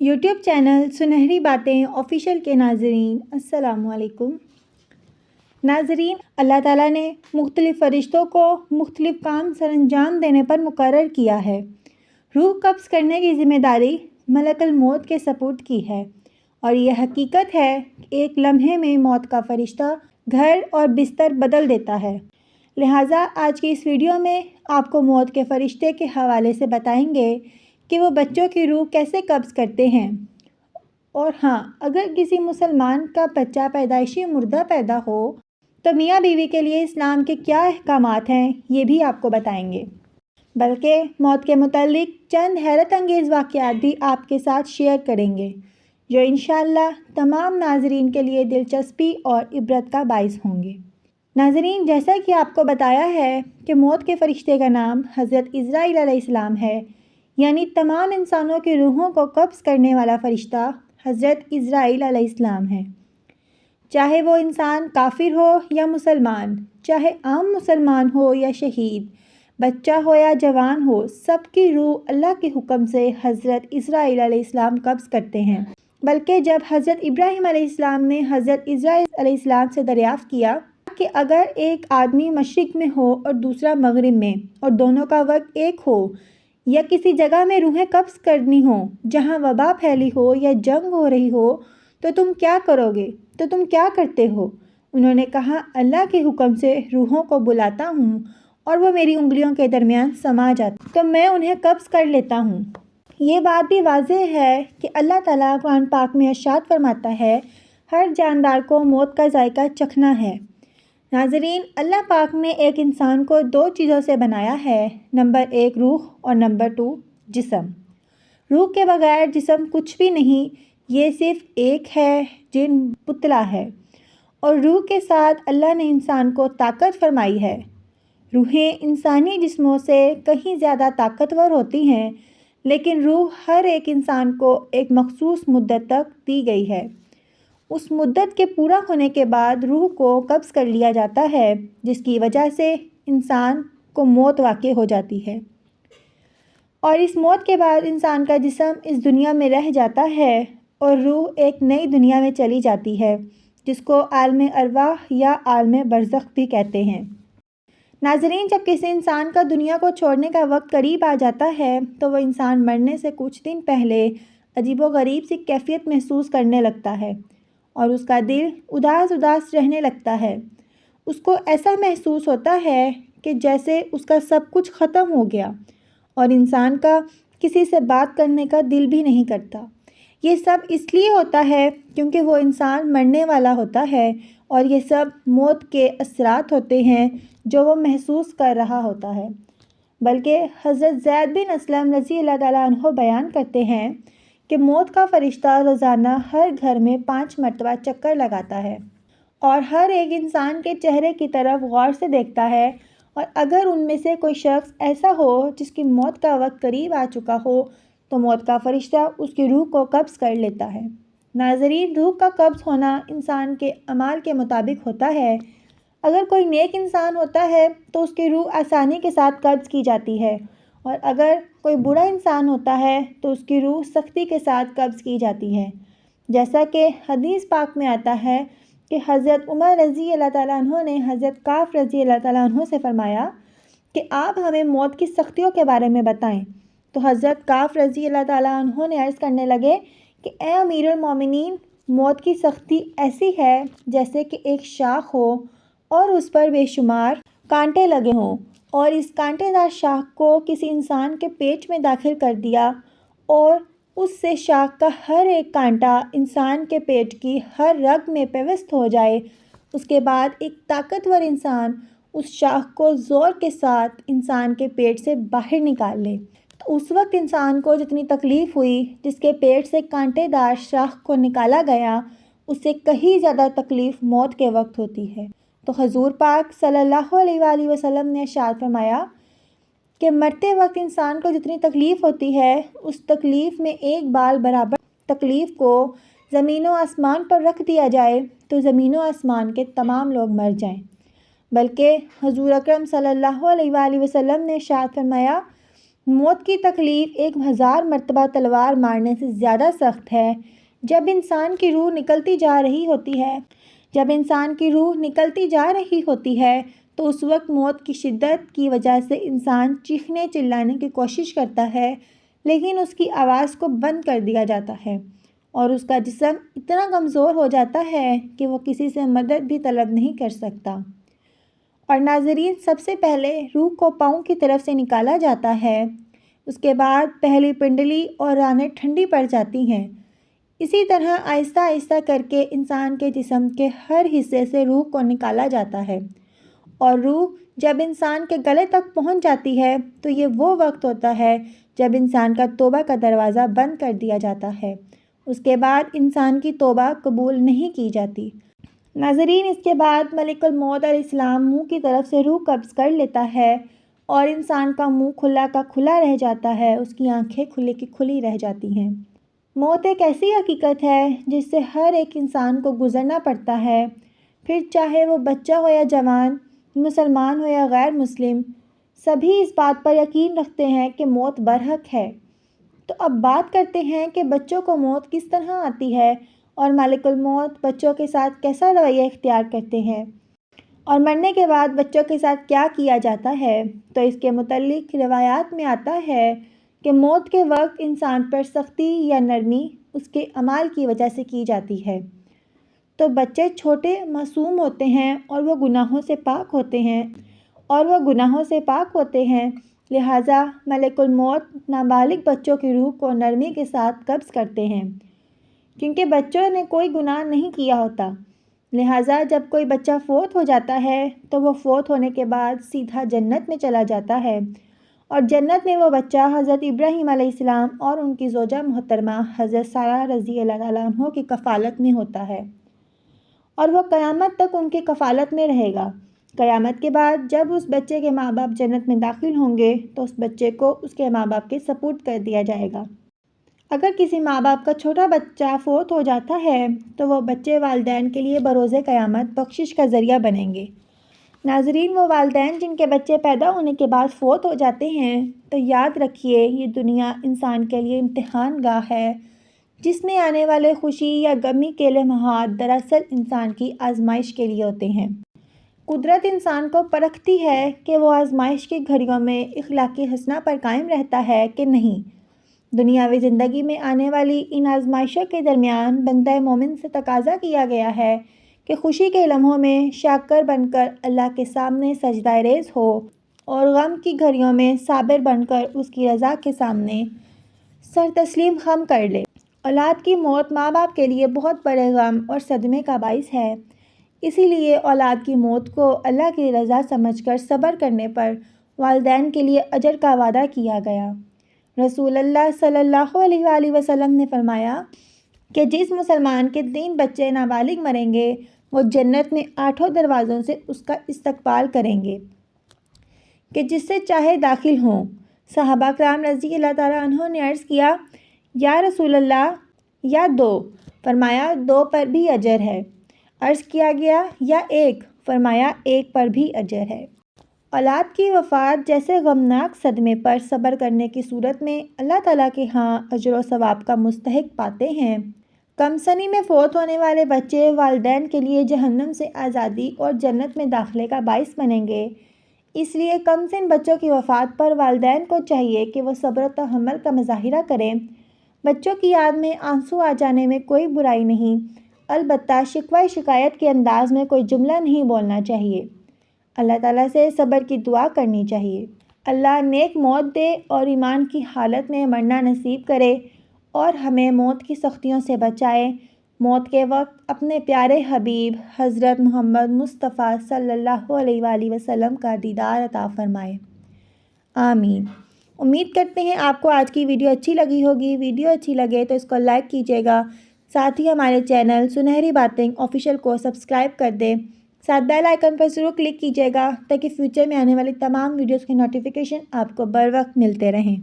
YouTube channel سنہری باتیں official کے ناظرین السلام علیکم۔ ناظرین، اللہ تعالیٰ نے مختلف فرشتوں کو مختلف کام سر انجام دینے پر مقرر کیا ہے۔ روح قبض کرنے کی ذمہ داری ملک الموت کے سپرد کی ہے، اور یہ حقیقت ہے کہ ایک لمحے میں موت کا فرشتہ گھر اور بستر بدل دیتا ہے۔ لہٰذا آج کی اس ویڈیو میں آپ کو موت کے فرشتے کے حوالے سے بتائیں گے کہ وہ بچوں کی روح کیسے قبض کرتے ہیں، اور ہاں، اگر کسی مسلمان کا بچہ پیدائشی مردہ پیدا ہو تو میاں بیوی کے لیے اسلام کے کیا احکامات ہیں، یہ بھی آپ کو بتائیں گے۔ بلکہ موت کے متعلق چند حیرت انگیز واقعات بھی آپ کے ساتھ شیئر کریں گے، جو انشاءاللہ تمام ناظرین کے لیے دلچسپی اور عبرت کا باعث ہوں گے۔ ناظرین، جیسا کہ آپ کو بتایا ہے کہ موت کے فرشتے کا نام حضرت عزرائیل علیہ السلام ہے، یعنی تمام انسانوں کی روحوں کو قبض کرنے والا فرشتہ حضرت عزرائیل علیہ السلام ہے۔ چاہے وہ انسان کافر ہو یا مسلمان، چاہے عام مسلمان ہو یا شہید، بچہ ہو یا جوان ہو، سب کی روح اللہ کے حکم سے حضرت عزرائیل علیہ السلام قبض کرتے ہیں۔ بلکہ جب حضرت ابراہیم علیہ السلام نے حضرت عزرائیل علیہ السلام سے دریافت کیا کہ اگر ایک آدمی مشرق میں ہو اور دوسرا مغرب میں، اور دونوں کا وقت ایک ہو، یا کسی جگہ میں روحیں قبض کرنی ہوں جہاں وبا پھیلی ہو یا جنگ ہو رہی ہو، تو تم کیا کرو گے؟ تو تم کیا کرتے ہو؟ انہوں نے کہا، اللہ کے حکم سے روحوں کو بلاتا ہوں اور وہ میری انگلیوں کے درمیان سما جاتی تو میں انہیں قبض کر لیتا ہوں۔ یہ بات بھی واضح ہے کہ اللہ تعالیٰ قرآن پاک میں ارشاد فرماتا ہے، ہر جاندار کو موت کا ذائقہ چکھنا ہے۔ ناظرین، اللہ پاک نے ایک انسان کو دو چیزوں سے بنایا ہے، نمبر 1 روح اور نمبر 2 جسم۔ روح کے بغیر جسم کچھ بھی نہیں، یہ صرف ایک ہے جن پتلا ہے، اور روح کے ساتھ اللہ نے انسان کو طاقت فرمائی ہے۔ روحیں انسانی جسموں سے کہیں زیادہ طاقتور ہوتی ہیں، لیکن روح ہر ایک انسان کو ایک مخصوص مدت تک دی گئی ہے۔ اس مدت کے پورا ہونے کے بعد روح کو قبض کر لیا جاتا ہے، جس کی وجہ سے انسان کو موت واقع ہو جاتی ہے، اور اس موت کے بعد انسان کا جسم اس دنیا میں رہ جاتا ہے اور روح ایک نئی دنیا میں چلی جاتی ہے، جس کو عالم ارواح یا عالم برزخ بھی کہتے ہیں۔ ناظرین، جب کسی انسان کا دنیا کو چھوڑنے کا وقت قریب آ جاتا ہے تو وہ انسان مرنے سے کچھ دن پہلے عجیب و غریب سی کیفیت محسوس کرنے لگتا ہے، اور اس کا دل اداس اداس رہنے لگتا ہے۔ اس کو ایسا محسوس ہوتا ہے کہ جیسے اس کا سب کچھ ختم ہو گیا، اور انسان کا کسی سے بات کرنے کا دل بھی نہیں کرتا۔ یہ سب اس لیے ہوتا ہے کیونکہ وہ انسان مرنے والا ہوتا ہے، اور یہ سب موت کے اثرات ہوتے ہیں جو وہ محسوس کر رہا ہوتا ہے۔ بلکہ حضرت زید بن اسلم رضی اللہ تعالیٰ عنہ بیان کرتے ہیں کہ موت کا فرشتہ روزانہ ہر گھر میں 5 مرتبہ چکر لگاتا ہے، اور ہر ایک انسان کے چہرے کی طرف غور سے دیکھتا ہے، اور اگر ان میں سے کوئی شخص ایسا ہو جس کی موت کا وقت قریب آ چکا ہو تو موت کا فرشتہ اس کی روح کو قبض کر لیتا ہے۔ ناظرین، روح کا قبض ہونا انسان کے اعمال کے مطابق ہوتا ہے۔ اگر کوئی نیک انسان ہوتا ہے تو اس کی روح آسانی کے ساتھ قبض کی جاتی ہے، اور اگر کوئی برا انسان ہوتا ہے تو اس کی روح سختی کے ساتھ قبض کی جاتی ہے، جیسا کہ حدیث پاک میں آتا ہے کہ حضرت عمر رضی اللہ تعالیٰ عنہ نے حضرت کعب رضی اللہ تعالیٰ عنہ سے فرمایا کہ آپ ہمیں موت کی سختیوں کے بارے میں بتائیں۔ تو حضرت کعب رضی اللہ تعالیٰ عنہ نے عرض کرنے لگے کہ اے امیر المومنین، موت کی سختی ایسی ہے جیسے کہ ایک شاخ ہو اور اس پر بے شمار کانٹے لگے ہوں، اور اس کانٹے دار شاخ کو کسی انسان کے پیٹ میں داخل کر دیا، اور اس سے شاخ کا ہر ایک کانٹا انسان کے پیٹ کی ہر رگ میں پیوست ہو جائے۔ اس کے بعد ایک طاقتور انسان اس شاخ کو زور کے ساتھ انسان کے پیٹ سے باہر نکال لے، تو اس وقت انسان کو جتنی تکلیف ہوئی، جس کے پیٹ سے کانٹے دار شاخ کو نکالا گیا، اس سے کہیں زیادہ تکلیف موت کے وقت ہوتی ہے۔ تو حضور پاک صلی اللہ علیہ وآلہ وسلم نے ارشاد فرمایا کہ مرتے وقت انسان کو جتنی تکلیف ہوتی ہے، اس تکلیف میں ایک بال برابر تکلیف کو زمین و آسمان پر رکھ دیا جائے تو زمین و آسمان کے تمام لوگ مر جائیں۔ بلکہ حضور اکرم صلی اللہ علیہ وآلہ وسلم نے ارشاد فرمایا موت کی تکلیف 1000 مرتبہ تلوار مارنے سے زیادہ سخت ہے۔ جب انسان کی روح نکلتی جا رہی ہوتی ہے تو اس وقت موت کی شدت کی وجہ سے انسان چیخنے چلانے کی کوشش کرتا ہے، لیکن اس کی آواز کو بند کر دیا جاتا ہے اور اس کا جسم اتنا کمزور ہو جاتا ہے کہ وہ کسی سے مدد بھی طلب نہیں کر سکتا۔ اور ناظرین، سب سے پہلے روح کو پاؤں کی طرف سے نکالا جاتا ہے، اس کے بعد پہلی پنڈلی اور رانیں ٹھنڈی پڑ جاتی ہیں۔ اسی طرح آہستہ آہستہ کر کے انسان کے جسم کے ہر حصے سے روح کو نکالا جاتا ہے، اور روح جب انسان کے گلے تک پہنچ جاتی ہے تو یہ وہ وقت ہوتا ہے جب انسان کا توبہ کا دروازہ بند کر دیا جاتا ہے۔ اس کے بعد انسان کی توبہ قبول نہیں کی جاتی۔ ناظرین، اس کے بعد ملک الموت علیہ السلام منہ کی طرف سے روح قبض کر لیتا ہے اور انسان کا منہ کھلا کا کھلا رہ جاتا ہے، اس کی آنکھیں کھلی کی کھلی رہ جاتی ہیں۔ موت ایک ایسی حقیقت ہے جس سے ہر ایک انسان کو گزرنا پڑتا ہے، پھر چاہے وہ بچہ ہو یا جوان، مسلمان ہو یا غیر مسلم، سبھی اس بات پر یقین رکھتے ہیں کہ موت برحق ہے۔ تو اب بات کرتے ہیں کہ بچوں کو موت کس طرح آتی ہے اور مالک الموت بچوں کے ساتھ کیسا رویہ اختیار کرتے ہیں، اور مرنے کے بعد بچوں کے ساتھ کیا کیا جاتا ہے۔ تو اس کے متعلق روایات میں آتا ہے کہ موت کے وقت انسان پر سختی یا نرمی اس کے اعمال کی وجہ سے کی جاتی ہے۔ تو بچے چھوٹے معصوم ہوتے ہیں اور وہ گناہوں سے پاک ہوتے ہیں، لہٰذا ملک الموت نابالغ بچوں کی روح کو نرمی کے ساتھ قبض کرتے ہیں، کیونکہ بچوں نے کوئی گناہ نہیں کیا ہوتا۔ لہٰذا جب کوئی بچہ فوت ہو جاتا ہے تو وہ فوت ہونے کے بعد سیدھا جنت میں چلا جاتا ہے، اور جنت میں وہ بچہ حضرت ابراہیم علیہ السلام اور ان کی زوجہ محترمہ حضرت سارہ رضی اللہ عنہا عنہ کی کفالت میں ہوتا ہے، اور وہ قیامت تک ان کی کفالت میں رہے گا۔ قیامت کے بعد جب اس بچے کے ماں باپ جنت میں داخل ہوں گے تو اس بچے کو اس کے ماں باپ کے سپرد کر دیا جائے گا۔ اگر کسی ماں باپ کا چھوٹا بچہ فوت ہو جاتا ہے تو وہ بچے والدین کے لیے بروز قیامت بخشش کا ذریعہ بنیں گے۔ ناظرین، وہ والدین جن کے بچے پیدا ہونے کے بعد فوت ہو جاتے ہیں تو یاد رکھیے یہ دنیا انسان کے لیے امتحان گاہ ہے، جس میں آنے والے خوشی یا غمی کے لمحات دراصل انسان کی آزمائش کے لیے ہوتے ہیں۔ قدرت انسان کو پرکھتی ہے کہ وہ آزمائش کی گھڑیوں میں اخلاقی حسنہ پر قائم رہتا ہے کہ نہیں۔ دنیاوی زندگی میں آنے والی ان آزمائشوں کے درمیان بندہ مومن سے تقاضا کیا گیا ہے کہ خوشی کے لمحوں میں شاکر بن کر اللہ کے سامنے سجدہ ریز ہو، اور غم کی گھڑیوں میں صابر بن کر اس کی رضا کے سامنے سر تسلیم خم کر لے۔ اولاد کی موت ماں باپ کے لیے بہت بڑے غم اور صدمے کا باعث ہے، اسی لیے اولاد کی موت کو اللہ کی رضا سمجھ کر صبر کرنے پر والدین کے لیے اجر کا وعدہ کیا گیا۔ رسول اللہ صلی اللہ علیہ وآلہ وسلم نے فرمایا کہ جس مسلمان کے 3 بچے نابالغ مریں گے وہ جنت میں 8 دروازوں سے اس کا استقبال کریں گے کہ جس سے چاہے داخل ہوں۔ صحابہ کرام رضی اللہ تعالیٰ عنہ نے عرض کیا، یا رسول اللہ، یا 2؟ فرمایا 2 پر بھی اجر ہے۔ عرض کیا گیا یا 1؟ فرمایا 1 پر بھی اجر ہے۔ اولاد کی وفات جیسے غمناک صدمے پر صبر کرنے کی صورت میں اللہ تعالیٰ کے ہاں اجر و ثواب کا مستحق پاتے ہیں۔ کم سنی میں فوت ہونے والے بچے والدین کے لیے جہنم سے آزادی اور جنت میں داخلے کا باعث بنیں گے، اس لیے کم سن بچوں کی وفات پر والدین کو چاہیے کہ وہ صبر و تحمل کا مظاہرہ کریں۔ بچوں کی یاد میں آنسو آ جانے میں کوئی برائی نہیں، البتہ شکوہ شکایت کے انداز میں کوئی جملہ نہیں بولنا چاہیے۔ اللہ تعالیٰ سے صبر کی دعا کرنی چاہیے۔ اللہ نیک موت دے اور ایمان کی حالت میں مرنا نصیب کرے، اور ہمیں موت کی سختیوں سے بچائے۔ موت کے وقت اپنے پیارے حبیب حضرت محمد مصطفیٰ صلی اللہ علیہ وآلہ وسلم کا دیدار عطا فرمائے، آمین۔ امید کرتے ہیں آپ کو آج کی ویڈیو اچھی لگی ہوگی۔ ویڈیو اچھی لگے تو اس کو لائک کیجیے گا، ساتھ ہی ہمارے چینل سنہری باتیں آفیشیل کو سبسکرائب کر دیں، ساتھ بیل آئیکن پر ضرور کلک کیجیے گا تاکہ فیوچر میں آنے والی تمام ویڈیوز کے نوٹیفیکیشن آپ کو بر وقت ملتے رہیں۔